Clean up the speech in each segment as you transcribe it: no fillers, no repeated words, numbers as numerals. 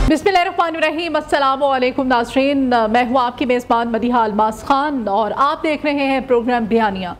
बिस्मिल्लाहिर्रहमानिर्रहीम, अस्सलामु अलैकुम नाज़रीन। मैं हूँ आपकी मेज़बान मदीहा अलमास खान और आप देख रहे हैं प्रोग्राम बयानिया।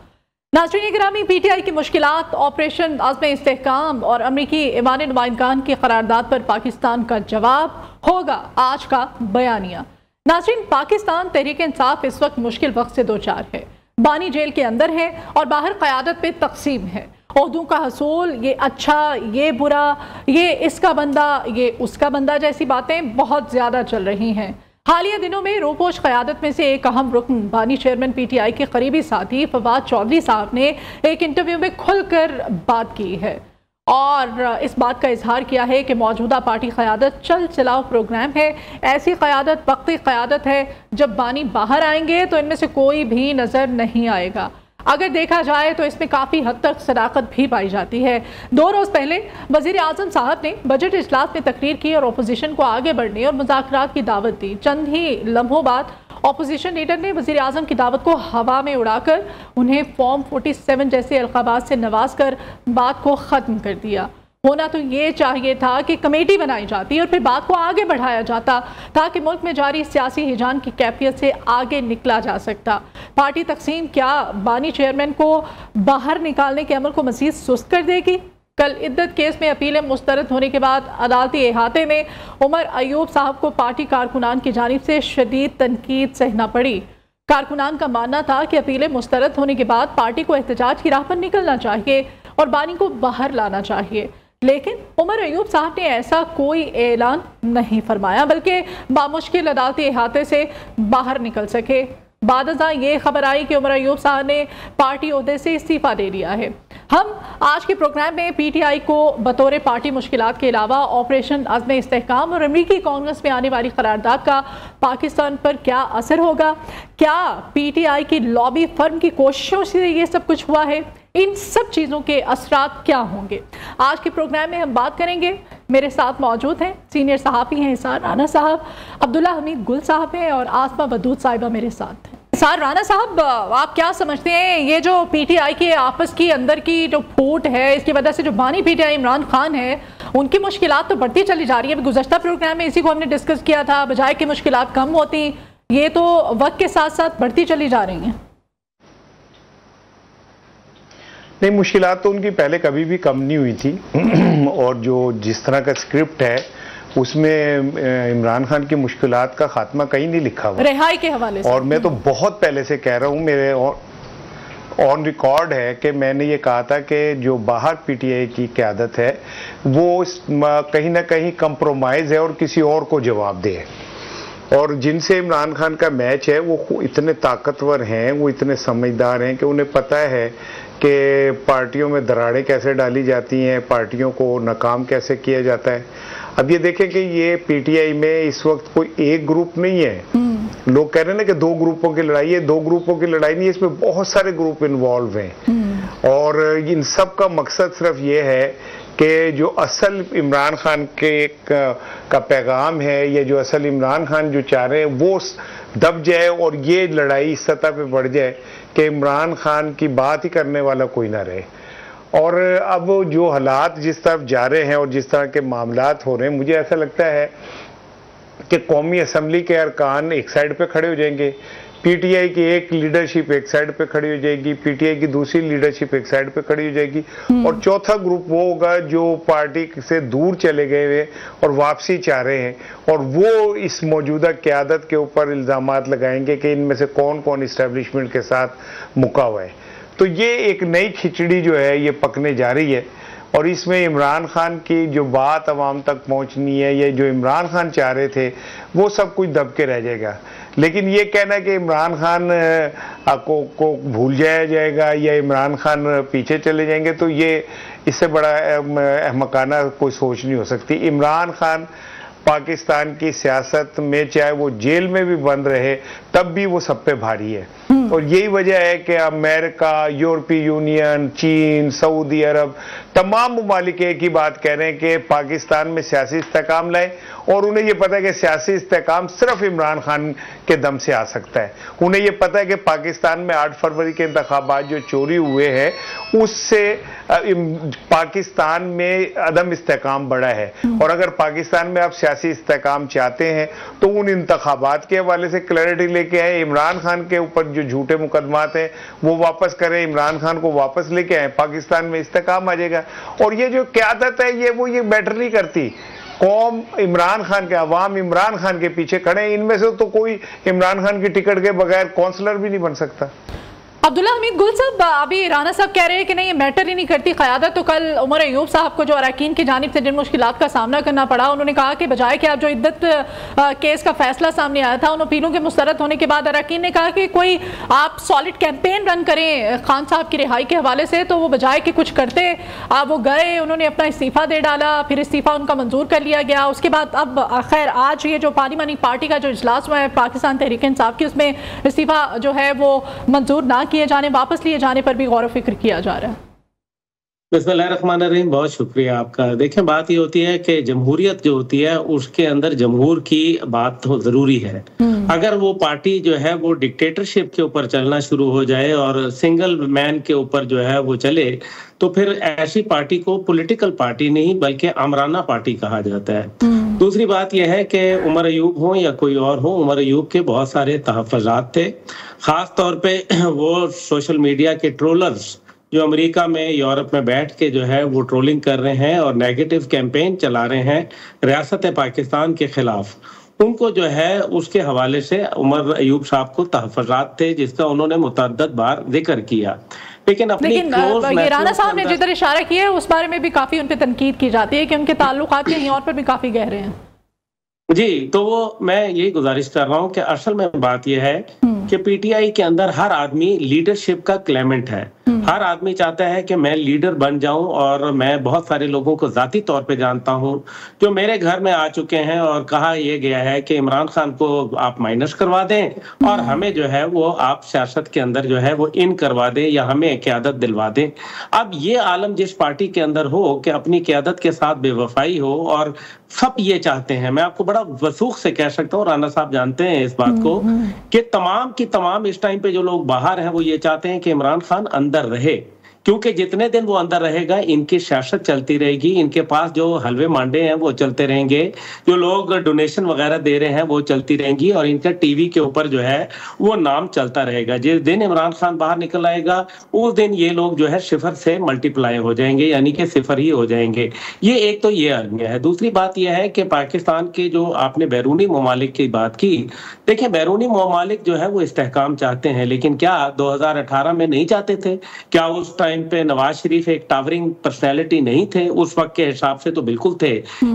नाज़रीन गिरामी, पीटीआई की मुश्किलात, ऑपरेशन आज़म इस्तेहकाम और अमरीकी ईवान नुमाइंदगान की करारदाद पर पाकिस्तान का जवाब होगा आज का बयानिया। नाज़रीन, पाकिस्तान तहरीक इंसाफ इस वक्त मुश्किल वक्त से दो चार है। बानी जेल के अंदर है और बाहर क़यादत पे तकसीम है। ओहदों का हसूल, ये अच्छा, ये बुरा, ये इसका बंदा, ये उसका बंदा जैसी बातें बहुत ज़्यादा चल रही हैं। हालिया दिनों में रोपोश क़यादत में से एक अहम रुकन बानी चेयरमैन पीटीआई के करीबी साथी फवाद चौधरी साहब ने एक इंटरव्यू में खुलकर बात की है और इस बात का इजहार किया है कि मौजूदा पार्टी क़यादत चल चलाओ प्रोग्राम है। ऐसी क़यादत वक्ती क़यादत है, जब बानी बाहर आएंगे तो इनमें से कोई भी नज़र नहीं आएगा। अगर देखा जाए तो इसमें काफ़ी हद तक सदाकत भी पाई जाती है। 2 रोज़ पहले वज़ीर आज़म साहब ने बजट इजलास में तकरीर की और अपोजिशन को आगे बढ़ने और मुज़ाकरात की दावत दी। चंद ही लम्हों बाद अपोजिशन लीडर ने वज़ीर आज़म की दावत को हवा में उड़ाकर उन्हें फॉर्म 47 जैसे अलक़ाबात से नवाज कर बात को ख़त्म कर दिया। होना तो ये चाहिए था कि कमेटी बनाई जाती और फिर बात को आगे बढ़ाया जाता ताकि मुल्क में जारी सियासी हिजान की कैफियत से आगे निकला जा सकता। पार्टी तकसीम क्या बानी चेयरमैन को बाहर निकालने के अमल को मज़ीद सुस्त कर देगी? कल इद्दत केस में अपीलें मुस्तरद होने के बाद अदालती इहाते में उमर अयूब साहब को पार्टी कारकुनान की जानिब से शदीद तनकीद सहना पड़ी। कारकुनान का मानना था कि अपीलें मुस्तरद होने के बाद पार्टी को एहतजाज की राह पर निकलना चाहिए और बानी को बाहर लाना चाहिए, लेकिन उमर अयूब साहब ने ऐसा कोई ऐलान नहीं फरमाया, बल्कि बामुश्किल अदालती इहाते से बाहर निकल सके। बादज़ा ये खबर आई कि उमर अयूब साहब ने पार्टी ओहदे से इस्तीफ़ा दे दिया है। हम आज के प्रोग्राम में पीटीआई को बतौर पार्टी मुश्किलात के अलावा ऑपरेशन आज़म इस्तेहकाम और अमरीकी कांग्रेस में आने वाली करारदाद का पाकिस्तान पर क्या असर होगा, क्या पीटीआई की लॉबी फर्म की कोशिशों से ये सब कुछ हुआ है, इन सब चीज़ों के असरात क्या होंगे, आज के प्रोग्राम में हम बात करेंगे। मेरे साथ मौजूद हैं सीनियर सहाफ़ी हैं इसार राना साहब, अब्दुल्ला हमीद गुल साहब हैं और आसमा वदूद साहिबा मेरे साथ हैं। इसार राना साहब, आप क्या समझते हैं ये जो पीटीआई के आपस की अंदर की जो फूट है, इसकी वजह से जो बानी पीटीआई इमरान खान है उनकी मुश्किलात तो बढ़ती चली जा रही है। गुज़श्ता प्रोग्राम में इसी को हमने डिस्कस किया था, बजाय कि मुश्किलात कम होती, ये तो वक्त के साथ साथ बढ़ती चली जा रही हैं। नहीं, मुश्किलात तो उनकी पहले कभी भी कम नहीं हुई थी और जो जिस तरह का स्क्रिप्ट है उसमें इमरान खान की मुश्किलात का खात्मा कहीं नहीं लिखा हुआ रिहाई के हवाले से। और मैं तो बहुत पहले से कह रहा हूँ, मेरे ऑन रिकॉर्ड है कि मैंने ये कहा था कि जो बाहर पीटीआई की क़यादत है वो कहीं ना कहीं कंप्रोमाइज़ है और किसी और को जवाब दे, और जिनसे इमरान खान का मैच है वो इतने ताकतवर हैं, वो इतने समझदार हैं कि उन्हें पता है कि पार्टियों में दरारें कैसे डाली जाती हैं, पार्टियों को नाकाम कैसे किया जाता है। अब ये देखें कि ये पीटीआई में इस वक्त कोई एक ग्रुप नहीं है। लोग कह रहे हैं ना कि 2 ग्रुपों की लड़ाई है, 2 ग्रुपों की लड़ाई नहीं है, इसमें बहुत सारे ग्रुप इन्वॉल्व हैं और इन सब का मकसद सिर्फ ये है कि जो असल इमरान खान के का पैगाम है या जो असल इमरान खान जो चाह रहे हैं वो दब जाए और ये लड़ाई इस सतह पे बढ़ जाए कि इमरान खान की बात ही करने वाला कोई ना रहे। और अब जो हालात जिस तरफ जा रहे हैं और जिस तरह के मामलात हो रहे हैं, मुझे ऐसा लगता है कि कौमी असम्बली के अरकान एक साइड पे खड़े हो जाएंगे, पीटीआई की एक लीडरशिप एक साइड पे खड़ी हो जाएगी, पीटीआई की दूसरी लीडरशिप एक साइड पे खड़ी हो जाएगी और चौथा ग्रुप वो होगा जो पार्टी से दूर चले गए हुए और वापसी चाह रहे हैं और वो इस मौजूदा क़यादत के ऊपर इल्ज़ामात लगाएंगे कि इनमें से कौन कौन इस्टेब्लिशमेंट के साथ मुका हुआ है। तो ये एक नई खिचड़ी जो है ये पकने जा रही है और इसमें इमरान खान की जो बात अवाम तक पहुंचनी है, ये जो इमरान खान चाह रहे थे वो सब कुछ दब के रह जाएगा। लेकिन ये कहना कि इमरान खान को भूल जाया जाएगा या इमरान खान पीछे चले जाएंगे, तो ये इससे बड़ा अहमकाना कोई सोच नहीं हो सकती। इमरान खान पाकिस्तान की सियासत में चाहे वो जेल में भी बंद रहे तब भी वो सब पे भारी है और यही वजह है कि अमेरिका, यूरोपीय यूनियन, चीन, सऊदी अरब तमाम मुमालिक एक ही बात कह रहे हैं कि पाकिस्तान में सियासी इस्तेहकाम लाए, और उन्हें यह पता है कि सियासी इस्तेहकाम सिर्फ इमरान खान के दम से आ सकता है। उन्हें यह पता है कि पाकिस्तान में 8 फरवरी के इंतखाबात जो चोरी हुए हैं उससे पाकिस्तान में अदम इस्तेहकाम बढ़ा है, और अगर पाकिस्तान में आप सियासी इस्तेहकाम चाहते हैं तो उन इंतखाबात के हवाले से क्लैरिटी लेके आए, इमरान खान के ऊपर जो झूठे मुकदमात हैं वो वापस करें, इमरान खान को वापस लेके आए, पाकिस्तान में इस्तेहकाम आ जाएगा। और ये जो क़यादत है ये मैटर नहीं करती। कौम इमरान खान के, अवाम इमरान खान के पीछे खड़े हैं। इनमें से तो कोई इमरान खान की टिकट के बगैर काउंसलर भी नहीं बन सकता। अब्दुल्ला हमीद गुल साहब, अभी राना साहब कह रहे हैं कि नहीं ये मैटर ही नहीं करती क़यादत। तो कल उमर अयूब साहब को जो अरकान की जानिब से जिन मुश्किलात का सामना करना पड़ा, उन्होंने कहा कि बजाय कि आप जो इद्दत केस का फैसला सामने आया था उन अपीलों के मुस्तरद होने के बाद अरकान ने कहा कि कोई आप सॉलिड कैंपेन रन करें खान साहब की रिहाई के हवाले से, तो वो बजाय कि कुछ करते वो गए, उन्होंने अपना इस्तीफ़ा दे डाला, फिर इस्तीफ़ा उनका मंजूर कर लिया गया। उसके बाद अब खैर आज ये जो पार्लिमानी पार्टी का जो इजलास हुआ है पाकिस्तान तहरीक इंसाफ की, उसमें इस्तीफ़ा जो है वो मंजूर ना किए जाने, वापस लिए जाने पर भी गौर फिक्र किया जा रहा है। बिस्मिल्लाहिर्रहमानिर्रहीम, बहुत शुक्रिया आपका। देखें, बात ये होती है कि जमहूरियत जो होती है उसके अंदर जमहूर की बात तो जरूरी है। अगर वो पार्टी जो है वो डिक्टेटरशिप के ऊपर चलना शुरू हो जाए और सिंगल मैन के ऊपर जो है वो चले, तो फिर ऐसी पार्टी को पॉलिटिकल पार्टी नहीं बल्कि आमराना पार्टी कहा जाता है। दूसरी बात यह है कि उमर अयूब हो या कोई और हो, उमर अयूब के बहुत सारे तहफ़्फ़ुज़ात थे। खास तौर पे वो सोशल मीडिया के ट्रोलर्स जो अमेरिका में, यूरोप में बैठ के जो है वो ट्रोलिंग कर रहे हैं और नेगेटिव कैंपेन चला रहे हैं रियासत पाकिस्तान के खिलाफ, उनको जो है उसके हवाले से उमर अयूब साहब को तहफ़्फ़ुज़ात थे जिसका उन्होंने मुतअद्दिद बार जिक्र किया। लेकिन राना साहब ने जिधर इशारा किया है उस बारे में भी काफी उन पे तनकीद की जाती है कि उनके ताल्लुकात कहीं और पर भी काफी गहरे हैं। जी, तो वो मैं यही गुजारिश कर रहा हूँ कि असल में बात यह है कि पीटीआई के अंदर हर आदमी लीडरशिप का क्लेमेंट है। हर आदमी चाहता है कि मैं लीडर बन जाऊं, और मैं बहुत सारे लोगों को जाती तौर पे जानता हूं जो मेरे घर में आ चुके हैं और कहा यह गया है कि इमरान खान को आप माइनस करवा दें और हमें जो है वो आप सियासत के अंदर जो है वो इन करवा दें या हमें क़यादत दिलवा दें। अब ये आलम जिस पार्टी के अंदर हो कि अपनी क़यादत के साथ बेवफाई हो, और सब ये चाहते हैं, मैं आपको बड़ा वसूख से कह सकता हूँ, राना साहब जानते हैं इस बात को, कि तमाम की तमाम इस टाइम पे जो लोग बाहर हैं वो ये चाहते हैं कि इमरान खान अंदर रहे, क्योंकि जितने दिन वो अंदर रहेगा इनकी सियासत चलती रहेगी, इनके पास जो हलवे मांडे हैं वो चलते रहेंगे, जो लोग डोनेशन वगैरह दे रहे हैं वो चलती रहेंगी, और इनका टीवी के ऊपर जो है वो नाम चलता रहेगा। जिस दिन इमरान खान बाहर निकल आएगा उस दिन ये लोग जो है सिफर से मल्टीप्लाई हो जाएंगे, यानी कि सिफर ही हो जाएंगे। ये एक तो ये अर्निया है। दूसरी बात यह है कि पाकिस्तान के जो आपने बैरूनी ममालिक की बात की, देखिए बैरूनी ममालिक जो है वो इस्तेहकाम चाहते हैं, लेकिन क्या 2018 में नहीं चाहते थे? क्या उस टाइम पे नवाज शरीफ एक टावरिंग पर्सनैलिटी नहीं थे? उस वक्त के हिसाब से तो बिल्कुल थे।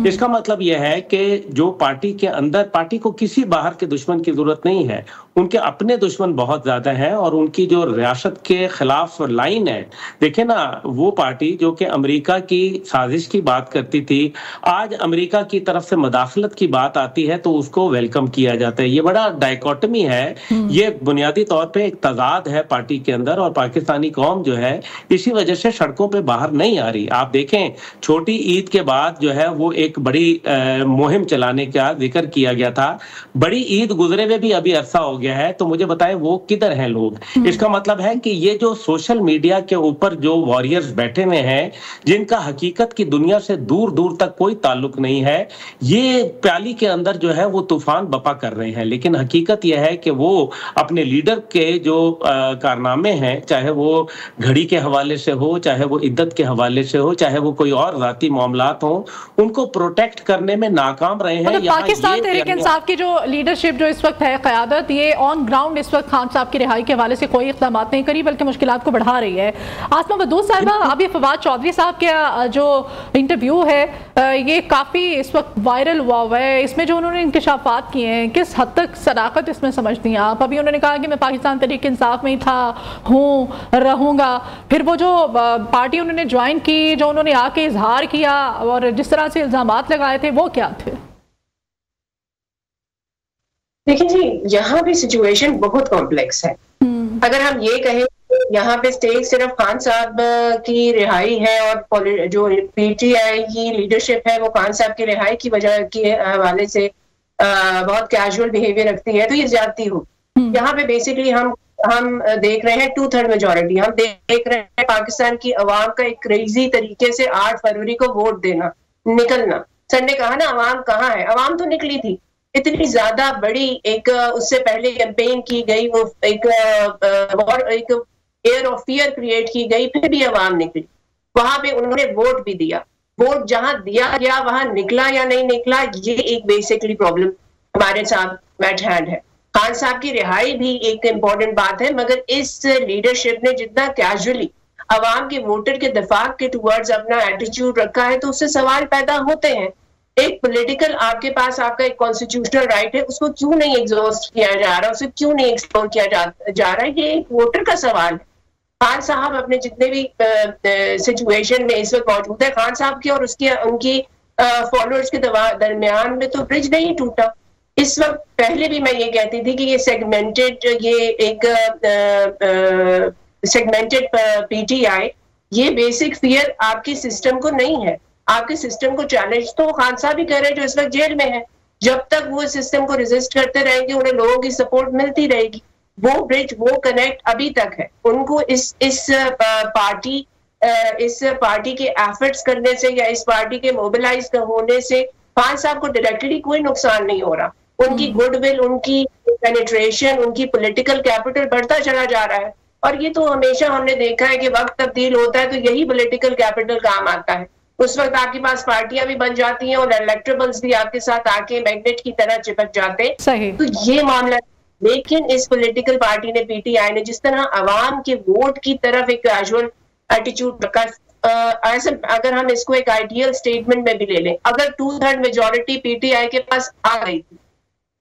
इसका मतलब यह है कि जो पार्टी के अंदर, पार्टी को किसी बाहर के दुश्मन की जरूरत नहीं है, उनके अपने दुश्मन बहुत ज्यादा हैं, और उनकी जो रियासत के खिलाफ लाइन है, देखे ना, वो पार्टी जो कि अमेरिका की साजिश की बात करती थी, आज अमेरिका की तरफ से मदाखलत की बात आती है तो उसको वेलकम किया जाता है। ये बड़ा डायकोटमी है, ये बुनियादी तौर पे एक तजाद है पार्टी के अंदर, और पाकिस्तानी कौम जो है इसी वजह से सड़कों पे बाहर नहीं आ रही। आप देखें, छोटी ईद के बाद जो है वो एक बड़ी मुहिम चलाने का जिक्र किया गया था। बड़ी ईद गुजरे हुए भी अभी अरसा हो गया है, तो मुझे बताएं वो किधर हैं लोग? इसका मतलब है कि ये जो सोशल मीडिया के ऊपर जो वॉरियर्स बैठे हुए हैं, जिनका हकीकत की दुनिया से दूर दूर तक कोई ताल्लुक नहीं है, ये प्याली के अंदर जो है वो तूफान बपा कर रहे हैं। लेकिन हकीकत यह है कि वो अपने लीडर के जो कारनामे हैं, चाहे वो घड़ी के हवाले से हो, चाहे वो इद्दत के हवाले से हो, चाहे वो कोई और जाती मामलात हो, उनको प्रोटेक्ट करने में नाकाम रहे हैं। पाकिस्तान तहरीक इंसाफ की जो लीडरशिप जो इस वक्त है, क़यादत, ये ऑन ग्राउंड इस वक्त खान साहब की रिहाई के हवाले से कोई इक़दाम नहीं करी, बल्कि मुश्किलात को बढ़ा रही है। आसमा बदूस साहिबा, अभी फवाद चौधरी साहब का जो इंटरव्यू है ये काफ़ी इस वक्त वायरल हुआ है। इसमें जो उन्होंने इंकशाफात किए हैं, किस हद तक सदाकत इसमें समझती हैं आप? अभी उन्होंने कहा कि मैं पाकिस्तान तहरीक इंसाफ में ही था, हूँ, रहूँगा। फिर वो जो पार्टी उन्होंने ज्वाइन की, जो उन्होंने आके इजहार किया और जिस तरह से इल्जामात लगाए थे, वो क्या थे? देखिए जी, यहाँ भी सिचुएशन बहुत कॉम्प्लेक्स है। अगर हम ये कहें यहाँ पे स्टेक सिर्फ खान साहब की रिहाई है और जो पीटीआई की लीडरशिप है वो खान साहब की रिहाई की वजह के हवाले से बहुत कैजुअल बिहेवियर रखती है, तो ये जाती हो। यहाँ पे बेसिकली हम देख रहे हैं 2/3 मेजोरिटी, हम देख रहे हैं पाकिस्तान की अवाम का एक क्रेजी तरीके से 8 फरवरी को वोट देना, निकलना। सर ने कहा ना अवाम कहाँ है, अवाम तो निकली थी, इतनी ज्यादा बड़ी एक उससे पहले कैंपेन की गई, वो एक एयर ऑफ फियर क्रिएट की गई, फिर भी अवाम निकली, वहां पे उन्होंने वोट भी दिया। वोट जहां दिया गया वहां निकला या नहीं निकला, ये एक बेसिकली प्रॉब्लम हमारे साथ एट हैंड है। खान साहब की रिहाई भी एक इम्पोर्टेंट बात है, मगर इस लीडरशिप ने जितना कैजुअली अवाम के वोटर के दफा के टुवर्ड्स अपना एटीट्यूड रखा है, तो उससे सवाल पैदा होते हैं। एक पॉलिटिकल आपके पास आपका एक कॉन्स्टिट्यूशनल राइट है, उसको क्यों नहीं एग्जॉस्ट किया जा रहा, उसे क्यों नहीं एक्सप्लोर किया जा रहा है, ये एक वोटर का सवाल है। खान साहब अपने जितने भी सिचुएशन में इस वक्त मौजूद है, खान साहब की और उनकी फॉलोअर्स के दरमियान में तो ब्रिज नहीं टूटा। इस वक्त पहले भी मैं ये कहती थी कि ये सेगमेंटेड पीटीआई, ये बेसिक फियर आपके सिस्टम को नहीं है। आपके सिस्टम को चैलेंज तो खान साहब ही कर रहे हैं जो इस वक्त जेल में है। जब तक वो सिस्टम को रेजिस्ट करते रहेंगे, उन्हें लोगों की सपोर्ट मिलती रहेगी। वो ब्रिज, वो कनेक्ट अभी तक है। उनको इस पार्टी के एफर्ट्स करने से या इस पार्टी के मोबिलाइज होने से खान साहब को डायरेक्टली कोई नुकसान नहीं हो रहा। उनकी गुडविल, उनकी पेनिट्रेशन, उनकी पॉलिटिकल कैपिटल बढ़ता चला जा रहा है। और ये तो हमेशा हमने देखा है कि वक्त तब्दील होता है तो यही पॉलिटिकल कैपिटल काम आता है। उस वक्त आपके पास पार्टियां भी बन जाती हैं और इलेक्टेबल्स भी आपके साथ आके मैग्नेट की तरह चिपक जाते हैं। तो ये मामला, लेकिन इस पॉलिटिकल पार्टी ने, पीटीआई ने, जिस तरह अवाम के वोट की तरफ एक कैजुअल एटीट्यूड रखा, अगर हम इसको एक आइडियल स्टेटमेंट में भी ले लें, अगर 2/3 मेजोरिटी पीटीआई के पास आ गई थी,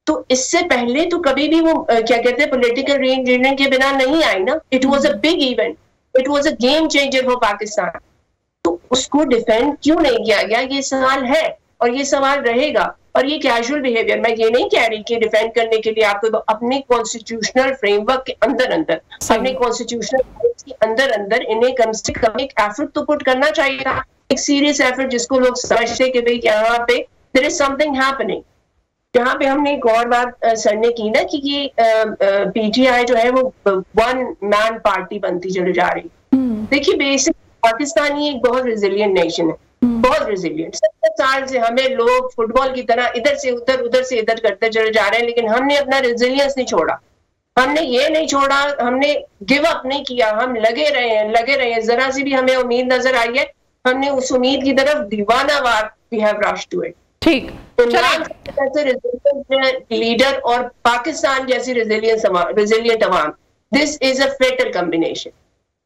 तो इससे पहले तो कभी भी वो क्या कहते हैं पॉलिटिकल रीइंजीनियरिंग के बिना नहीं आई ना। It was a big event, it was a game changer for Pakistan. तो उसको डिफेंड क्यों नहीं किया गया, ये सवाल है और ये सवाल रहेगा। और ये कैजुअल बिहेवियर, मैं ये नहीं कह रही कि डिफेंड करने के लिए आपको अपने कॉन्स्टिट्यूशनल फ्रेमवर्क के अंदर अपने कॉन्स्टिट्यूशनल के अंदर इन्हें कम से कम एक एफर्ट तो पुट करना चाहिए था, एक सीरियस एफर्ट, जिसको लोग समझते कि भाई यहाँ पे देयर इज समथिंग हैपनिंग। जहाँ पे हमने एक और बात सर ने की ना कि ये पीटीआई जो है वो वन मैन पार्टी बनती चली जा रही। देखिए बेसिक पाकिस्तानी एक बहुत रेजिलियंट नेशन है, बहुत रेजिलियंट। 70 साल से हमें लोग फुटबॉल की तरह इधर से इधर करते चले जा रहे हैं, लेकिन हमने अपना रेजिलियंस नहीं छोड़ा। हमने ये नहीं छोड़ा, हमने गिव अप नहीं किया, हम लगे रहे हैं। जरा सी भी हमें उम्मीद नजर आई है, हमने उस उम्मीद की तरफ दीवानावार we have rush to it. ठीक, लीडर और पाकिस्तान जैसी रेजिलियंट अवाम, this is a fatal combination.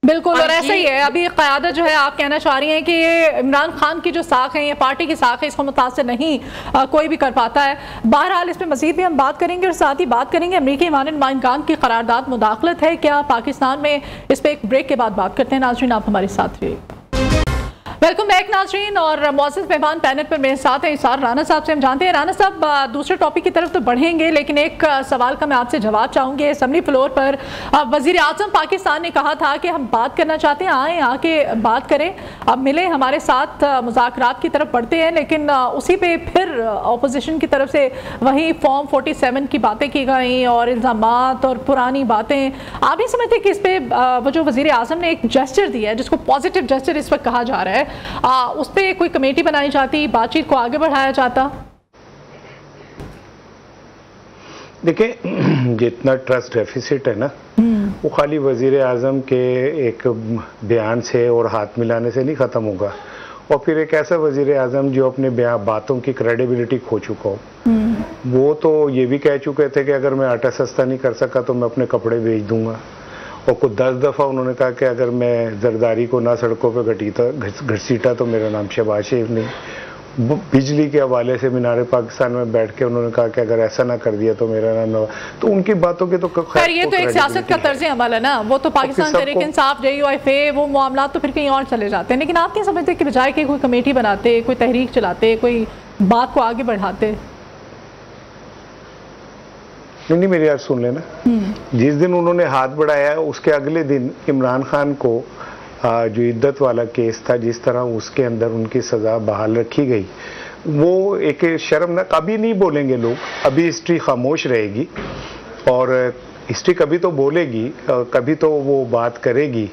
बिल्कुल, और ऐसा ही है। अभी क़यादत जो है, आप कहना चाह रही हैं कि ये इमरान खान की जो साख है, ये पार्टी की साख है, इसको मुतासर नहीं कोई भी कर पाता है। बहरहाल इस पर मज़ीद भी हम बात करेंगे और साथ ही बात करेंगे अमरीकी ईमान की करारदाद मुदाखलत है क्या पाकिस्तान में। इस पर एक ब्रेक के बाद बात करते हैं। नाज़रीन, आप हमारे साथ रहिए। वेलकम बैक नाज़रीन, और मौजूद मेहमान पैनल पर मेरे साथ हैं इसार राना साहब से। हम जानते हैं राना साहब दूसरे टॉपिक की तरफ तो बढ़ेंगे, लेकिन एक सवाल का मैं आपसे जवाब चाहूँगी। असेंबली फ्लोर पर वज़ीर आज़म पाकिस्तान ने कहा था कि हम बात करना चाहते हैं, आए आके बात करें, अब मिले, हमारे साथ मुज़ाकरात की तरफ बढ़ते हैं। लेकिन उसी पे फिर अपोजिशन की तरफ से वही फॉर्म 47 की बातें की गई और इल्ज़ामात और पुरानी बातें। आप नहीं समझते कि इस पर वो जो वज़ीर आज़म ने एक जेस्चर दिया है, जिसको पॉजिटिव जेस्चर इस वक्त कहा जा रहा है, उस पर कोई कमेटी बनाई जाती, बातचीत को आगे बढ़ाया जाता? देखिए, जितना ट्रस्ट डेफिसिट है ना, वो खाली वजीर आजम के एक बयान से और हाथ मिलाने से नहीं ख़त्म होगा। और फिर एक ऐसा वजीर आजम जो अपने बातों की क्रेडिबिलिटी खो चुका हो, वो तो ये भी कह चुके थे कि अगर मैं आटा सस्ता नहीं कर सका तो मैं अपने कपड़े बेच दूंगा। और कुछ 10 दफ़ा उन्होंने कहा कि अगर मैं जरदारी को ना सड़कों पे घसीटा तो मेरा नाम शहबाज शरीफ नहीं। बिजली के हवाले से मीनारे पाकिस्तान में बैठ के उन्होंने कहा कि अगर ऐसा ना कर दिया तो मेरा नाम न। तो उनकी बातों के तो खैर, ये तो एक सियासत का तर्ज अमल है ना, वो तो पाकिस्तान तहरीक इंसाफ, JUIF, वो मामला तो फिर कहीं और चले जाते हैं। लेकिन आप नहीं समझते कि बजाय कि कोई कमेटी बनाते, कोई तहरीक चलाते, कोई बात को आगे बढ़ाते? नहीं, मेरी बात सुन लेना। जिस दिन उन्होंने हाथ बढ़ाया उसके अगले दिन इमरान खान को जो इद्दत वाला केस था, जिस तरह उसके अंदर उनकी सजा बहाल रखी गई, वो एक शर्मनाक, अभी नहीं बोलेंगे लोग, अभी हिस्ट्री खामोश रहेगी और हिस्ट्री कभी तो बोलेगी, कभी तो वो बात करेगी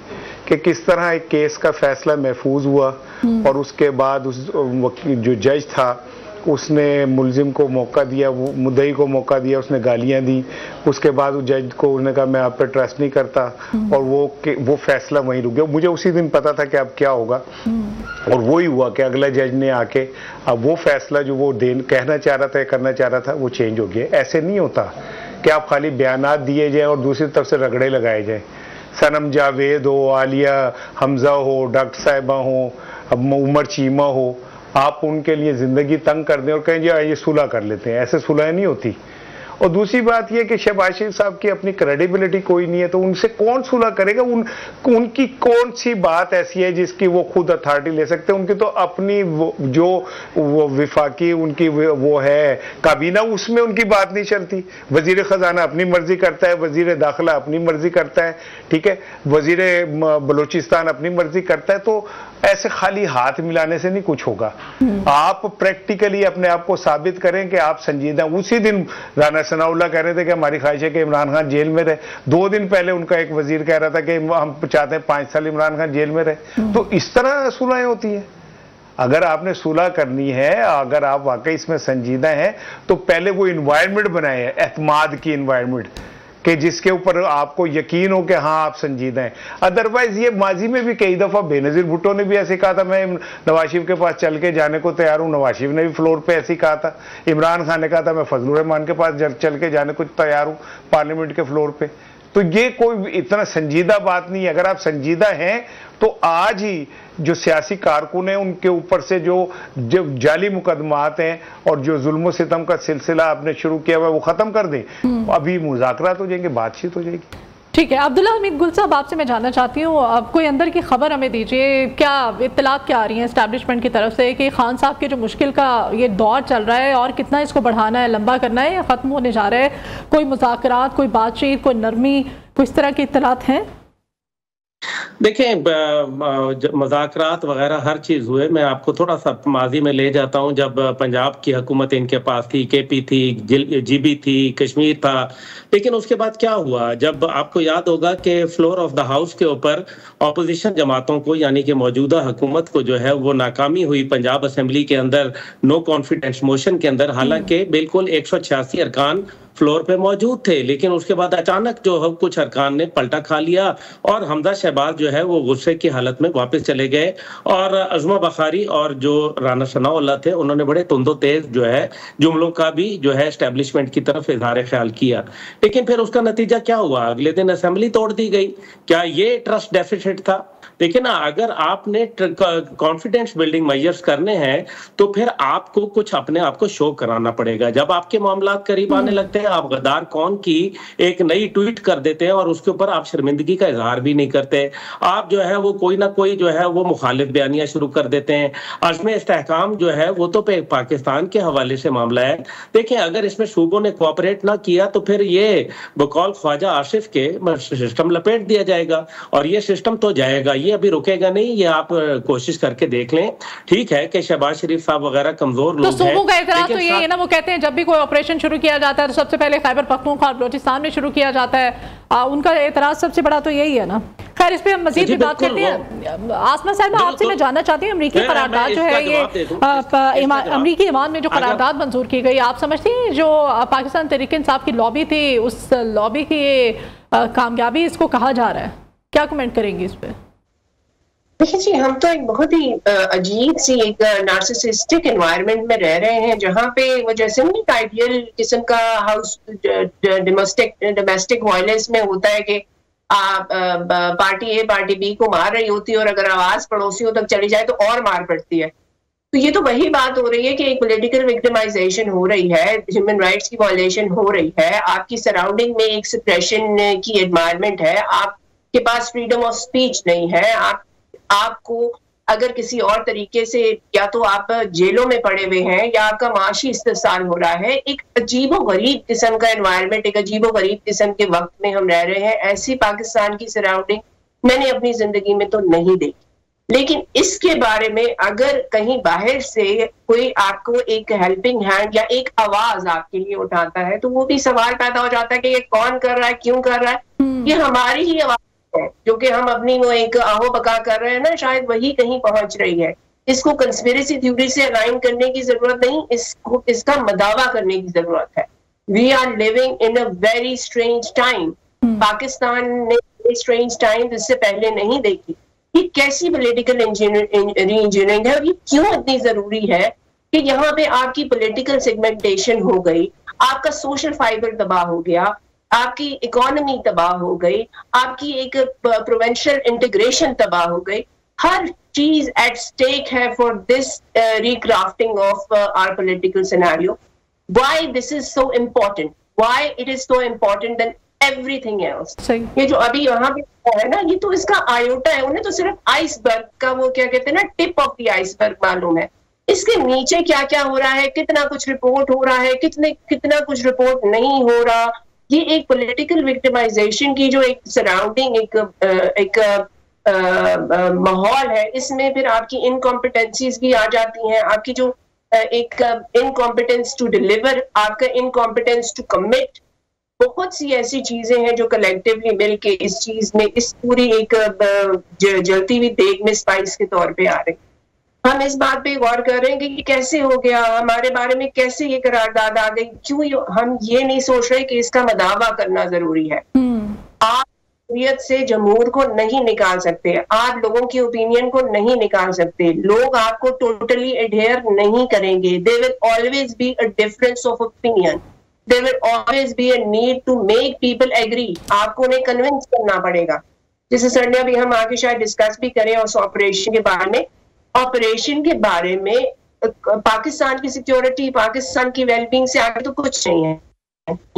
कि किस तरह एक केस का फैसला महफूज हुआ और उसके बाद उस जो जज था उसने मुलजिम को मौका दिया, वो मुद्दई को मौका दिया, उसने गालियां दी, उसके बाद उस जज को उसने कहा मैं आप पे ट्रस्ट नहीं करता और वो फैसला वहीं रुक गया। मुझे उसी दिन पता था कि अब क्या होगा और वही हुआ कि अगला जज ने आके अब वो फैसला जो वो कहना चाह रहा था, करना चाह रहा था, वो चेंज हो गया। ऐसे नहीं होता कि आप खाली बयानात दिए जाए और दूसरी तरफ से रगड़े लगाए जाए। सनम जावेद हो, आलिया हमजा हो, डॉक्टर साहिबा हो, उमर चीमा हो, आप उनके लिए जिंदगी तंग कर दें और कहें जी ये सुलह कर लेते हैं, ऐसे सुलह नहीं होती। और दूसरी बात यह कि शहबाज शरीफ साहब की अपनी क्रेडिबिलिटी कोई नहीं है, तो उनसे कौन सुलह करेगा? उनकी कौन सी बात ऐसी है जिसकी वो खुद अथॉरिटी ले सकते हैं? उनकी तो अपनी वो विफाकी उनकी वो है काबीना, उसमें उनकी बात नहीं चलती। वजीर खजाना अपनी मर्जी करता है, वजीर दाखिला अपनी मर्जी करता है, ठीक है, वजीर बलूचिस्तान अपनी मर्जी करता है। तो ऐसे खाली हाथ मिलाने से नहीं कुछ होगा। आप प्रैक्टिकली अपने आप को साबित करें कि आप संजीदा। उसी दिन राना सनाउल्लाह कह रहे थे कि हमारी ख्वाहिश है कि इमरान खान जेल में रहे। 2 दिन पहले उनका एक वजीर कह रहा था कि हम चाहते हैं 5 साल इमरान खान जेल में रहे। तो इस तरह सुलहें होती है। अगर आपने सुलह करनी है, अगर आप वाकई इसमें संजीदा हैं, तो पहले वो इन्वायरमेंट बनाए, एतमाद की इन्वायरमेंट कि जिसके ऊपर आपको यकीन हो कि हाँ आप संजीदा हैं। अदरवाइज ये माजी में भी कई दफा बेनजीर भुट्टो ने भी ऐसे कहा था, मैं नवाज शरीफ के पास चल के जाने को तैयार हूं। नवाज शरीफ ने भी फ्लोर पे ऐसे ही कहा था। इमरान खान ने कहा था मैं फजलुर रहमान के पास चल के जाने को तैयार हूं पार्लियामेंट के फ्लोर पे। तो ये कोई इतना संजीदा बात नहीं है। अगर आप संजीदा हैं तो आज ही जो सियासी कारकुन हैं उनके ऊपर से जो जाली मुकदमात हैं और जो जुल्म सितम का सिलसिला आपने शुरू किया हुआ है वो खत्म कर दें। अभी मुज़ाकरात हो जाएंगे, बातचीत हो जाएगी। ठीक है। अब्दुल्ला हमीद गुल साहब, आपसे मैं जानना चाहती हूँ, अब कोई अंदर की खबर हमें दीजिए, क्या इत्तलात क्या आ रही हैं एस्टैब्लिशमेंट की तरफ से कि खान साहब के जो मुश्किल का ये दौर चल रहा है और कितना इसको बढ़ाना है, लंबा करना है या ख़त्म होने जा रहा है? कोई मुज़ाकरात, कोई बातचीत, कोई नरमी, कोई इस तरह की इत्तलात हैं? देखिए, मुज़ाकरात वगैरह हर चीज़ हुए। मैं आपको थोड़ा सा माजी में ले जाता हूँ। जब पंजाब की हुकूमत इनके पास थी, केपी थी, जीबी थी, कश्मीर था, लेकिन उसके बाद क्या हुआ? जब आपको याद होगा कि फ्लोर ऑफ द हाउस के ऊपर ऑपोजिशन जमातों को यानी कि मौजूदा हुकूमत को जो है वो नाकामी हुई पंजाब असेंबली के अंदर नो कॉन्फिडेंस मोशन के अंदर। हालांकि बिल्कुल 186 अरकान फ्लोर पे मौजूद थे, लेकिन उसके बाद अचानक जो है कुछ अरकान ने पलटा खा लिया और हमजा शहबाज जो है वो गुस्से की हालत में वापस चले गए और अज़मा बखारी और जो राना सनाउल्लाह थे उन्होंने बड़े तुंदो तेज जो है जुमलों का भी जो है एस्टेब्लिशमेंट की तरफ इज़हार ख्याल किया। लेकिन फिर उसका नतीजा क्या हुआ? अगले दिन असेंबली तोड़ दी गई। क्या ये ट्रस्ट डेफिसिट था? देखिए ना, अगर आपने कॉन्फिडेंस बिल्डिंग मेजर्स करने हैं तो फिर आपको कुछ अपने आप को शो कराना पड़ेगा। जब आपके मामलात करीब आने लगते हैं, आप गद्दार कौन की एक नई ट्वीट कर देते हैं और उसके ऊपर आप शर्मिंदगी का इजहार भी नहीं करते। आप जो है वो कोई ना कोई जो है वो मुखालिफ बयानियां शुरू कर देते हैं। अज़्म इस्तेहकाम जो है वो तो पाकिस्तान के हवाले से मामला है। देखिए, अगर इसमें सूबों ने कोऑपरेट ना किया तो फिर ये बकौल ख्वाजा आसिफ के सिस्टम लपेट दिया जाएगा और ये सिस्टम तो जाएगा, ये अभी रुकेगा नहीं। ये आप कोशिश करके देख लें। ठीक है कि शहबाज शरीफ साहब वगैरह कमजोर लोग हैं, तो सूबों का एतराज तो ये है ना, वो कहते हैं जब भी कोई ऑपरेशन शुरू किया जाता है तो सबसे पहले खैबर पख्तूनख्वा और बलोचिस्तान में शुरू किया जाता है। उनका एतराज सबसे बड़ा तो यही है ना। खैर, इस पे हम मजीद भी बात करते हैं। आसमा साहब, आपसे मैं जानना चाहती हूँ, अमरीकी करारदाद जो है ये अमरीकी ईवान में जो करारदाद मंजूर की गई, आप समझती हैं जो पाकिस्तान तहरीक इंसाफ की लॉबी थी उस लॉबी की कामयाबी इसको कहा जा रहा है? क्या कमेंट करेंगी इस पे? देखिए जी, हम तो एक बहुत ही अजीब सी एक नार्सिसिस्टिक एनवायरनमेंट में रह रहे हैं जहाँ पे वो जैसे नहीं एक आइडियल किस्म का हाउस डोमेस्टिक वायलेंस में होता है कि पार्टी ए पार्टी बी को मार रही होती है और अगर आवाज पड़ोसियों तक चली जाए तो और मार पड़ती है। तो ये तो वही बात हो रही है कि एक पॉलिटिकल विक्टिमाइजेशन हो रही है, ह्यूमन राइट्स की वायलेशन हो रही है, आपकी सराउंडिंग में एक सप्रेशन की एनवायरनमेंट है, आपके पास फ्रीडम ऑफ स्पीच नहीं है, आपको अगर किसी और तरीके से या तो आप जेलों में पड़े हुए हैं या आपका माशी इस्तेसाल हो रहा है, एक अजीबोगरीब किस्म का एनवायरनमेंट, एक अजीबोगरीब किस्म के वक्त में हम रह रहे हैं। ऐसी पाकिस्तान की सराउंडिंग मैंने अपनी जिंदगी में तो नहीं देखी। लेकिन इसके बारे में अगर कहीं बाहर से कोई आपको एक हेल्पिंग हैंड या एक आवाज आपके लिए उठाता है, तो वो भी सवाल पैदा हो जाता है कि ये कौन कर रहा है, क्यों कर रहा है। ये हमारी ही आवाज है जो कि हम अपनी वो एक आहो बका कर रहे हैं ना, शायद वही कहीं पहुंच रही है। इसको कंस्पिरेसी थ्योरी से अलाइन करने की जरूरत नहीं, इसका मदावा करने की जरूरत है। We are living in a very strange time. Pakistan ने स्ट्रेंज टाइम इससे पहले नहीं देखी। ये कैसी पॉलिटिकल इंजीनियरिंग है और ये क्यों इतनी जरूरी है कि यहाँ पे आपकी पॉलिटिकल सेगमेंटेशन हो गई, आपका सोशल फाइबर तबाह हो गया, आपकी इकोनॉमी तबाह हो गई, आपकी एक प्रोविंशियल इंटीग्रेशन तबाह हो गई। हर चीज एट स्टेक है for this recrafting of our political scenario. Why this is so important, why it is so important then everything else. ये जो अभी यहाँ पे है ना, ये तो इसका आयोटा है। उन्हें तो सिर्फ आइसबर्ग का वो क्या कहते हैं ना, टिप ऑफ द आइसबर्ग मालूम है। इसके नीचे क्या क्या हो रहा है, कितना कुछ रिपोर्ट हो रहा है, कितना कुछ रिपोर्ट नहीं हो रहा। ये एक पॉलिटिकल विक्टिमाइजेशन की जो एक सराउंडिंग एक माहौल है, इसमें फिर आपकी इनकॉम्पिटेंसीज भी आ जाती हैं। आपकी जो एक इनकॉम्पिटेंस टू डिलीवर, आपका इनकॉम्पिटेंस टू कमिट, बहुत सी ऐसी चीजें हैं जो कलेक्टिवली मिलके इस चीज में, इस पूरी एक जलती हुई देग में स्पाइस के तौर पे आ रही। हम इस बात पे गौर कर रहे हैं कि कैसे हो गया, हमारे बारे में कैसे ये करारदाद आ गई, क्यों हम ये नहीं सोच रहे कि इसका मदावा करना जरूरी है। आप शरीयत से जमहूर को नहीं निकाल सकते, आप लोगों की ओपिनियन को नहीं निकाल सकते, लोग आपको टोटली एडहेयर नहीं करेंगे। There will always be a difference of opinion, there will always be a need to make people agree. आपको उन्हें कन्विंस करना पड़ेगा। जैसे सर ने अभी हम आगे शायद डिस्कस भी करें उस ऑपरेशन के बारे में। ऑपरेशन के बारे में पाकिस्तान की सिक्योरिटी, पाकिस्तान की वेलबींग से आगे तो कुछ नहीं है,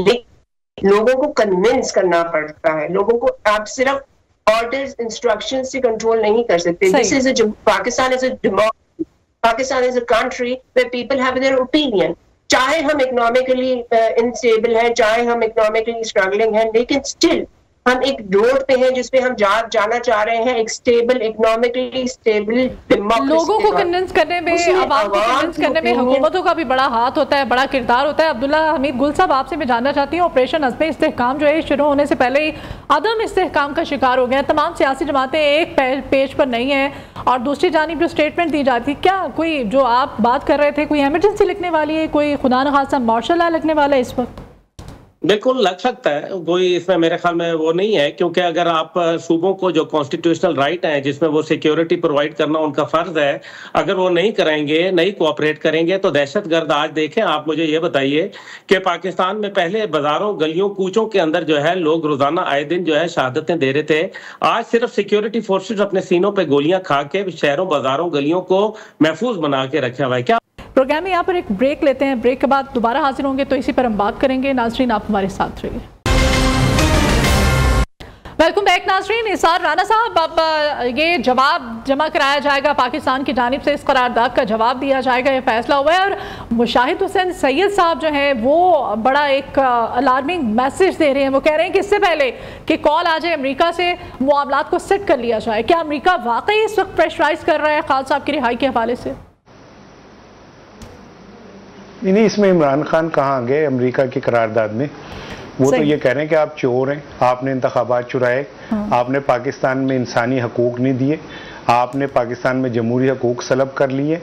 लेकिन लोगों को कन्विंस करना पड़ता है। लोगों को आप सिर्फ ऑर्डर्स, इंस्ट्रक्शन से कंट्रोल नहीं कर सकते। This is a Pakistan is a democracy, Pakistan is a country where people have their opinion. चाहे हम इकोनॉमिकली अनस्टेबल हैं, चाहे हम इकोनॉमिकली स्ट्रगलिंग हैं, लेकिन स्टिल हम एक रोड पे हैं जिसपे हम जाना चाह रहे हैं, एक स्टेबल, इकोनॉमिकली स्टेबल डेमोक्रेसी। लोगों को कन्विंस करने में, आवाम को कन्विंस करने में हुकूमतों का भी बड़ा हाथ होता है, बड़ा किरदार होता है। अब्दुल्ला हमीद गुल साहब, आपसे मैं जानना चाहती हूँ, ऑपरेशन अज़्म इस्तेहकाम जो है शुरू होने से पहले ही अदम इस्तेहकाम का शिकार हो गया। तमाम सियासी जमातें एक पेज पर नहीं है और दूसरी जानिब जो स्टेटमेंट दी जाती, क्या कोई जो आप बात कर रहे थे, कोई एमरजेंसी लिखने वाली है, कोई खुदा न खासा मार्शल लॉ लगने वाला है इस वक्त? बिल्कुल लग सकता है, कोई इसमें मेरे ख्याल में वो नहीं है, क्योंकि अगर आप सूबों को जो कॉन्स्टिट्यूशनल राइट है जिसमें वो सिक्योरिटी प्रोवाइड करना उनका फर्ज है, अगर वो नहीं करेंगे, नहीं कोऑपरेट करेंगे तो दहशतगर्द आज देखें। आप मुझे ये बताइए कि पाकिस्तान में पहले बाजारों, गलियों, कूचों के अंदर जो है लोग रोजाना आए दिन जो है शहादतें दे रहे थे। आज सिर्फ सिक्योरिटी फोर्सेज अपने सीनों पर गोलियां खा के शहरों, बाजारों, गलियों को महफूज बना के रखा हुआ है। क्या प्रोग्राम में यहाँ पर एक ब्रेक लेते हैं, ब्रेक के बाद दोबारा हाजिर होंगे तो इसी पर हम बात करेंगे। नाज़रीन आप हमारे साथ रहिए। वेलकम बैक नाज़रीन। निसार राना साहब, अब ये जवाब जमा कराया जाएगा, पाकिस्तान की जानिब से इस करारदाद का जवाब दिया जाएगा, ये फैसला हुआ है। और मुशाहिद हुसैन सैयद साहब जो हैं वो बड़ा एक अलार्मिंग मैसेज दे रहे हैं। वो कह रहे हैं कि इससे पहले कि कॉल आ जाए अमेरिका से, मामलात को सेट कर लिया जाए। क्या अमेरिका वाकई इस वक्त प्रेशराइज कर रहा है खान साहब की रिहाई के हवाले से? नहीं, इसमें इमरान खान कहाँ आ गए अमेरिका की करारदाद में। वो तो ये कह रहे हैं कि आप चोर हैं, आपने इंतखाबात चुराए, आपने पाकिस्तान में इंसानी हकूक नहीं दिए, आपने पाकिस्तान में जमहूरी हकूक सलब कर लिए।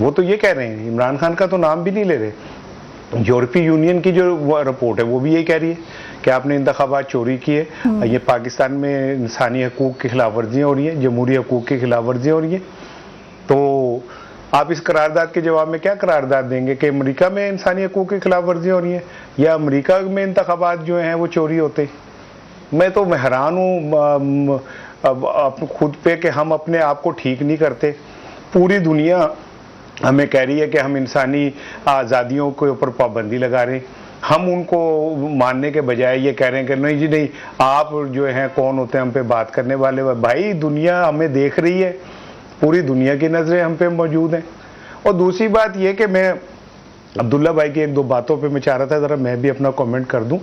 वो तो ये कह रहे हैं, इमरान खान का तो नाम भी नहीं ले रहे। यूरोपीय यूनियन की जो रिपोर्ट है वो भी यही कह रही है कि आपने इंतखाबात चोरी किए, ये पाकिस्तान में इंसानी हकूक की खिलाफ वर्जियाँ हो रही हैं, जमहूरी हकूक की खिलाफ वर्जियाँ हो रही हैं। तो आप इस करारदाद के जवाब में क्या करारदाद देंगे कि अमेरिका में इंसानी हकूक की खिलाफ वर्जी हो रही है या अमेरिका में इंतखाबात जो हैं वो चोरी होते? मैं तो हैरान हूँ अब खुद पे कि हम अपने आप को ठीक नहीं करते। पूरी दुनिया हमें कह रही है कि हम इंसानी आज़ादियों के ऊपर पाबंदी लगा रहे हैं, हम उनको मानने के बजाय ये कह रहे हैं कि नहीं जी नहीं, आप जो हैं कौन होते हैं हम पे बात करने वाले। भाई दुनिया हमें देख रही है, पूरी दुनिया की नजरें हम पे मौजूद हैं। और दूसरी बात यह कि मैं अब्दुल्ला भाई की एक दो बातों पे मैं चाह रहा था जरा मैं भी अपना कमेंट कर दूं।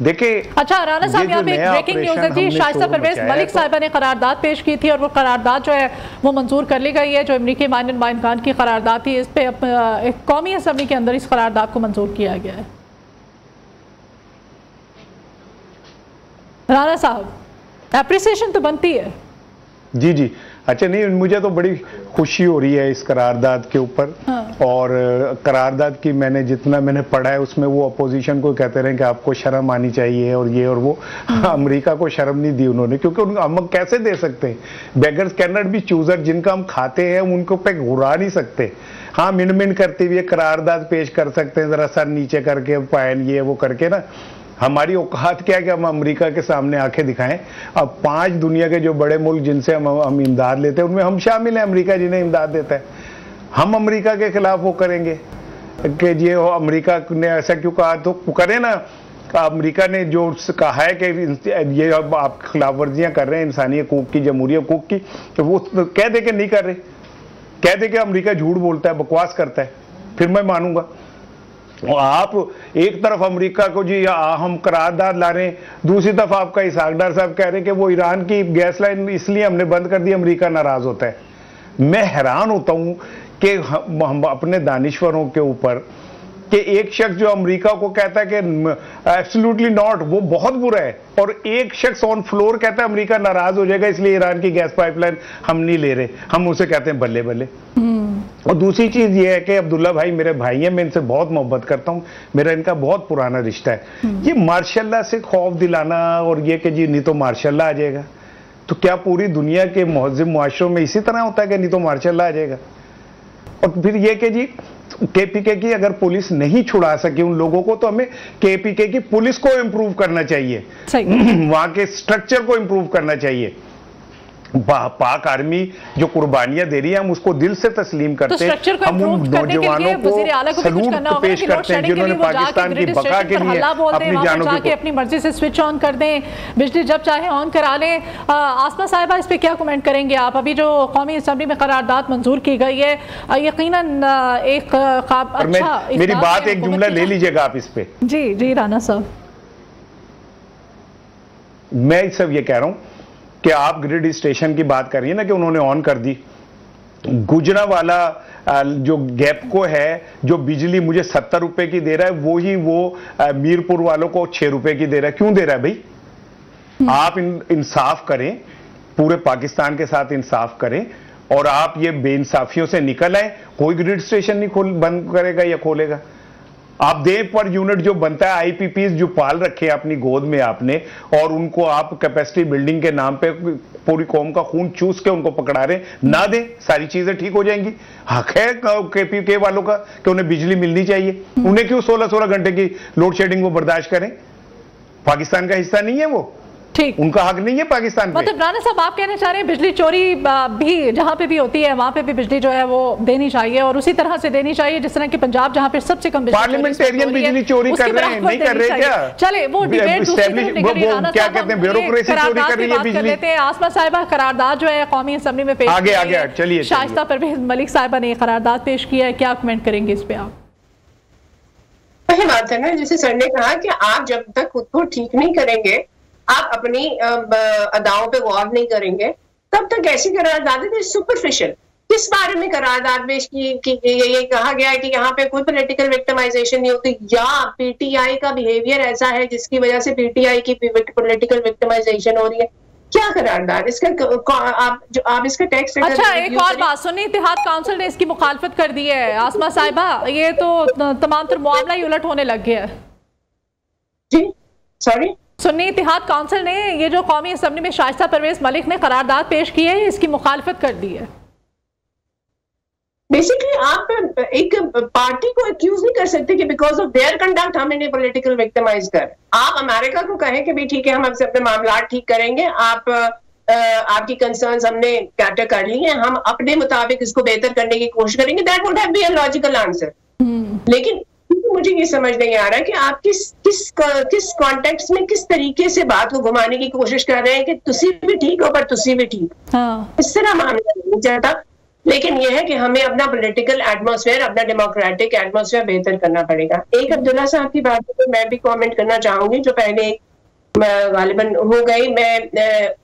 देखिए, अच्छा राना साहब, यहाँ पे एक ब्रेकिंग न्यूज है जी, शाइस्ता परवेज मलिक साहिबा ने करारदाद पेश की थी और वो करारदाद जो है वो मंजूर कर ली गई है, जो अमरीकी माइन खान की करारदाद थी। इस पे एक कौमी असम्बली के अंदर इस करारदाद को मंजूर किया गया है। राना साहब, एप्रिसिएशन तो बनती है। जी जी, अच्छा, नहीं मुझे तो बड़ी खुशी हो रही है इस करारदाद के ऊपर। हाँ। और करारदाद की मैंने मैंने पढ़ा है, उसमें वो अपोजिशन को कहते रहे कि आपको शर्म आनी चाहिए और ये और वो। अमेरिका को शर्म नहीं दी उन्होंने, क्योंकि हम कैसे दे सकते हैं? Beggars can not be chooser, जिनका हम खाते हैं उनको पे घुरा नहीं सकते। हाँ, मिन करते हुए करारदाद पेश कर सकते हैं, जरा सर नीचे करके पायन ये वो करके ना। हमारी औकात क्या है कि हम अमेरिका के सामने आंखें दिखाएं। अब 5 दुनिया के जो बड़े मुल्क जिनसे हम इमदाद लेते हैं उनमें हम शामिल हैं। अमेरिका जिन्हें इमदाद देता है, हम अमेरिका के खिलाफ वो करेंगे कि ये अमेरिका ने ऐसा क्यों कहा? तो करे ना, अमेरिका ने जो कहा है कि ये अब आप खिलाफ वर्जियां कर रहे हैं इंसानी हकूक की, जमहूरी हकूक की, तो वो कह दे कि नहीं कर रहे, कह दे कि अमेरिका झूठ बोलता है, बकवास करता है, फिर मैं मानूंगा। आप एक तरफ अमेरिका को जी हम करारदाद ला रहे हैं, दूसरी तरफ आपका इसहाक डार साहब कह रहे हैं कि वो ईरान की गैस लाइन इसलिए हमने बंद कर दी, अमेरिका नाराज होता है। मैं हैरान होता हूं कि हम अपने दानिश्वरों के ऊपर कि एक शख्स जो अमेरिका को कहता है कि एब्सोल्युटली नॉट, वो बहुत बुरा है, और एक शख्स ऑन फ्लोर कहता है अमेरिका नाराज हो जाएगा इसलिए ईरान की गैस पाइपलाइन हम नहीं ले रहे, हम उसे कहते हैं बल्ले बल्ले। और दूसरी चीज ये है कि अब्दुल्ला भाई मेरे भाई हैं, मैं इनसे बहुत मोहब्बत करता हूं, मेरा इनका बहुत पुराना रिश्ता है। ये मार्शल्लाह से खौफ दिलाना और ये कि जी नहीं तो मार्शल्लाह आ जाएगा, तो क्या पूरी दुनिया के महज़िब मुआशरों में इसी तरह होता है कि नहीं तो मार्शल्लाह आ जाएगा? और फिर ये कि जी केपीके की अगर पुलिस नहीं छुड़ा सकी उन लोगों को, तो हमें केपीके की पुलिस को इंप्रूव करना चाहिए, वहां के स्ट्रक्चर को इंप्रूव करना चाहिए। पाक आर्मी जो कुर्बानियां दे रही है हम उसको दिल से तस्लीम करते हैं। हम उन नौजवानों को सलूट पेश करते हैं जिन्होंने पाकिस्तान की बका के लिए अपनी जानों की अपनी मर्जी से स्विच ऑन कर दें, बिजली जब चाहे ऑन करा लें। आसमा साहिबा, इस पे क्या कमेंट करेंगे आप? अभी जो कौमी असम्बली में करारदाद मंजूर की गई है, यकीनन एक अच्छा, मेरी बात एक जुमला ले लीजिएगा आप इस पे। जी जी राना साहब, मैं सब ये कह रहा हूं कि आप ग्रिड स्टेशन की बात कर रही है ना कि उन्होंने ऑन कर दी। गुजरावाला जो गैपको है जो बिजली मुझे 70 रुपए की दे रहा है, वो ही वो मीरपुर वालों को 6 रुपए की दे रहा है। क्यों दे रहा है भाई? आप इंसाफ करें, पूरे पाकिस्तान के साथ इंसाफ करें और आप ये बेइंसाफियों से निकल आए। कोई ग्रिड स्टेशन नहीं बंद करेगा या खोलेगा। आप दे पर यूनिट जो बनता है, आईपीपीज जो पाल रखे अपनी गोद में आपने, और उनको आप कैपेसिटी बिल्डिंग के नाम पे पूरी कौम का खून चूस के उनको पकड़ा रहे, ना दें, सारी चीजें ठीक हो जाएंगी। हक है केपीके वालों का कि उन्हें बिजली मिलनी चाहिए। उन्हें क्यों 16-16 घंटे की लोड शेडिंग वो बर्दाश्त करें? पाकिस्तान का हिस्सा नहीं है वो, ठीक, उनका हक नहीं है पाकिस्तान पे। मतलब राना साहब आप कहना चाह रहे हैं बिजली चोरी भी जहां पे भी होती है वहां पे भी बिजली जो है वो देनी चाहिए, और उसी तरह से देनी चाहिए जिस तरह कि पंजाब जहां पे सबसे कम पार्लियामेंटेरियन बिजली चोरी कर रहे हैं, नहीं कर रहे क्या? चले वो डिबेट क्या कहते हैं, ब्यूरोक्रेसी चोरी कर रही है बिजली। आसमा साहिबा, करारदाद जो है कौमी असम्बली में पेश, आगे चलिए, शाइस्ता परवेज मलिक साहिबा ने करारदाद पेश किया है, क्या कमेंट करेंगे इस पे आप? वही बात है ना, जैसे सर ने कहा कि आप जब तक खुद को ठीक नहीं करेंगे, आप अपनी अदाओं पे गौर नहीं करेंगे, तब तक ऐसी करारदादें सुपरफिशियल। किस बारे में करारदाद पेश की ये कहा गया है कि यहाँ पे कोई पॉलिटिकल विक्टिमाइजेशन नहीं होती, या पीटीआई का बिहेवियर ऐसा है जिसकी वजह से पीटीआई की पॉलिटिकल विक्टिमाइजेशन हो रही है? क्या करारदाद इसका आप इसका टेक्स्ट। अच्छा, एक और बात, सुन्नी इत्तेहाद काउंसिल ने इसकी मुखालफत कर दी है। आसमा साहिबा, ये तो तमाम तर मामला ही उलट होने लग गया है। जी सॉरी, सुन्नी इत्तेहाद काउंसिल ने ये जो कौमी असम्बली में शाइस्ता परवेज मलिक ने करारदाद पेश की है, इसकी मुखालफत कर दी है। बेसिकली आप एक पार्टी को एक्यूज नहीं कर सकते कि बिकॉज ऑफ देयर कंडक्ट हम इन्हें पॉलिटिकल विक्टिमाइज कर। आप अमेरिका को कहें कि भाई ठीक है, हम आपसे अपने मामला ठीक करेंगे, आपकी कंसर्न्स हमने कैटर कर ली हैं, हम अपने मुताबिक इसको बेहतर करने की कोशिश करेंगे। That would have been a logical answer. लेकिन मुझे ये समझ नहीं आ रहा कि आप किस कॉन्टेक्स्ट में किस तरीके से बात को घुमाने की कोशिश कर रहे हैं कि तुसी भी ठीक हो पर तुसी भी ठीक। इस तरह मामला नहीं जाता। लेकिन यह है कि हमें अपना पॉलिटिकल एटमॉस्फेयर, अपना डेमोक्रेटिक एटमॉस्फेयर बेहतर करना पड़ेगा। एक अब्दुल्ला साहब की बात पर मैं भी कमेंट करना चाहूंगी, जो पहले गालिबन हो गई। मैं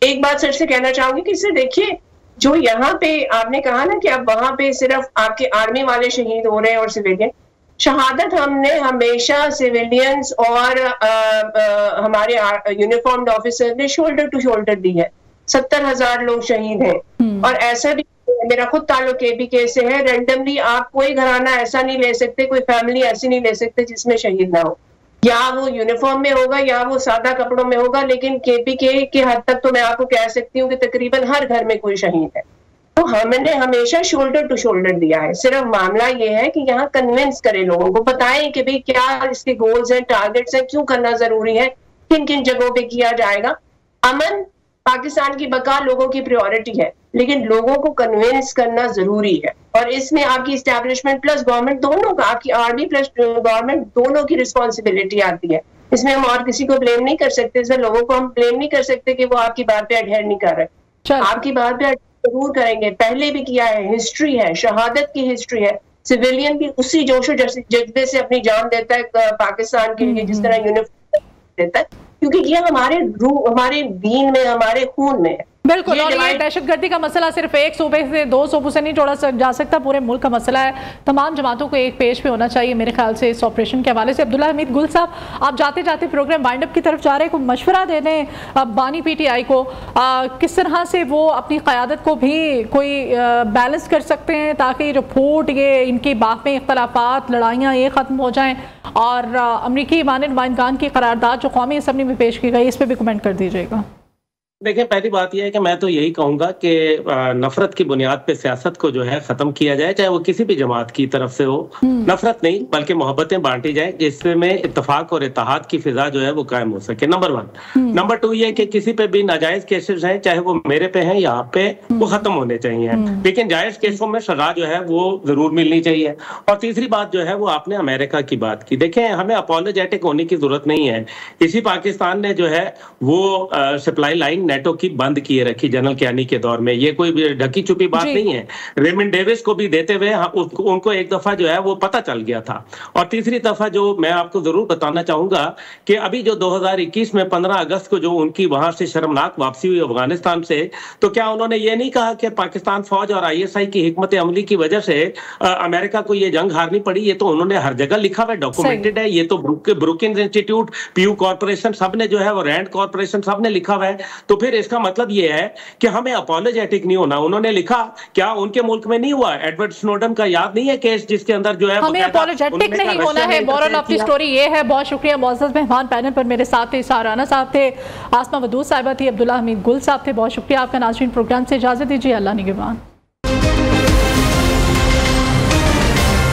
एक बात सर से कहना चाहूंगी कि इसे देखिए, जो यहाँ पे आपने कहा ना कि अब वहां पे सिर्फ आपके आर्मी वाले शहीद हो रहे हैं और सिविलियन, शहादत हमने हमेशा सिविलियंस और हमारे यूनिफॉर्म्ड ऑफिसर ने शोल्डर टू शोल्डर दी है। 70,000 लोग शहीद हैं। और ऐसा भी मेरा खुद ताल्लुक KPK से है, रेंडमली आप कोई घराना ऐसा नहीं ले सकते, कोई फैमिली ऐसी नहीं ले सकते जिसमें शहीद ना हो, या वो यूनिफॉर्म में होगा या वो सादा कपड़ों में होगा। लेकिन KPK के हद तक तो मैं आपको कह सकती हूँ कि तकरीबन हर घर में कोई शहीद है। तो हमने हमेशा शोल्डर टू शोल्डर दिया है। सिर्फ मामला ये है कि यहाँ कन्विंस करें, लोगों को बताएं कि भाई क्या इसके गोल्स हैं, टारगेट्स हैं, क्यों करना जरूरी है, किन किन जगहों पे किया जाएगा। अमन, पाकिस्तान की बका लोगों की प्रायोरिटी है, लेकिन लोगों को कन्विंस करना जरूरी है। और इसमें आपकी इस्टेब्लिशमेंट प्लस गवर्नमेंट दोनों का, आपकी आर्मी प्लस गवर्नमेंट दोनों की रिस्पॉन्सिबिलिटी आती है। इसमें हम और किसी को ब्लेम नहीं कर सकते, इसमें लोगों को हम ब्लेम नहीं कर सकते कि वो आपकी बात पे अडहेयर नहीं कर रहे। आपकी बात पे जरूर करेंगे, पहले भी किया है, हिस्ट्री है, शहादत की हिस्ट्री है। सिविलियन भी उसी जोशो जज्बे से अपनी जान देता है पाकिस्तान के लिए जिस तरह यूनिफॉर्म देता है, क्योंकि ये हमारे दीन में, हमारे खून में है। बिल्कुल। और ये दहशतगर्दी का मसला सिर्फ एक सूबे से, 2 सूबों से नहीं जोड़ा जा सकता, पूरे मुल्क का मसला है। तमाम जमातों को एक पेज पे होना चाहिए मेरे ख्याल से इस ऑपरेशन के हवाले से। अब्दुल्ला हमीद गुल साहब, आप जाते जाते प्रोग्राम वाइंड अप की तरफ जा रहे हैं, को मशवरा दे दें बानी PTI को, किस तरह से वो अपनी क़यादत को भी कोई बैलेंस कर सकते हैं ताकि जो फूट, ये इनकी बात में इख्तलाफात, लड़ाइयाँ ये ख़त्म हो जाएँ, और अमरीकी मानद नुमाइंदगान की करारदाद जो कौमी असम्बली में पेश की गई, इस पर भी कमेंट कर दीजिएगा। देखिए, पहली बात यह है कि मैं तो यही कहूंगा कि नफरत की बुनियाद पे सियासत को जो है खत्म किया जाए, चाहे वो किसी भी जमात की तरफ से हो। नफरत नहीं बल्कि मोहब्बतें बांटी जाए, जिसमें इत्तेफाक और इत्तेहाद की फिजा जो है वो कायम हो सके, नंबर 1। नंबर 2 ये कि किसी पे भी नाजायज केसेस हैं, चाहे वो मेरे पे हैं या आप पे, वो खत्म होने चाहिए। लेकिन जायज केसों में सजा जो है वो जरूर मिलनी चाहिए। और तीसरी बात जो है वो आपने अमेरिका की बात की। देखें, हमें अपोलोजेटिक होने की जरूरत नहीं है। इसी पाकिस्तान ने जो है वो सप्लाई लाइन नेटो की बंद किए रखी जनरल कियानी के दौर में, ये कोई ढकी छुपी बात नहीं है। रेमंड डेविस को भी देते हुए उनको एक दफा जो है वो पता चल गया था। और तीसरी दफा जो मैं आपको जरूर बताना चाहूंगा कि अभी जो 2021 में 15 अगस्त को जो उनकी वहां से शर्मनाक वापसी हुई अफगानिस्तान से, तो क्या उन्होंने ये नहीं कहा कि पाकिस्तान फौज और ISI की हिकमत अमली की वजह से अमेरिका को ये जंग हारनी पड़ी? ये तो उन्होंने हर जगह लिखा हुआ है, डॉक्यूमेंटेड है। ये तो ब्रुकिंस इंस्टीट्यूट, पीयू कॉर्पोरेशन सब ने जो है वो, रैंड कॉर्पोरेशन सब ने लिखा हुआ है। तो फिर इसका मतलब ये है कि हमें अपोलोजेटिक नहीं होना। उन्होंने लिखा, क्या उनके मुल्क में नहीं हुआ? एडवर्ड स्नोडन का याद नहीं है केस, जिसके अंदर जो है हमें अपोलोजेटिक नहीं होना है। मोरल ऑफ द स्टोरी ये है। बहुत शुक्रिया। मौजूद मेहमान पैनल पर मेरे साथ थे इसार राना साहब थे, आसमा वदूद साहिबा थी, अब्दुल्ला हमीद गुल साहब थे। बहुत शुक्रिया आपका। नाज़रीन, प्रोग्राम से इजाजत दीजिए। अल्लाह निगहबान।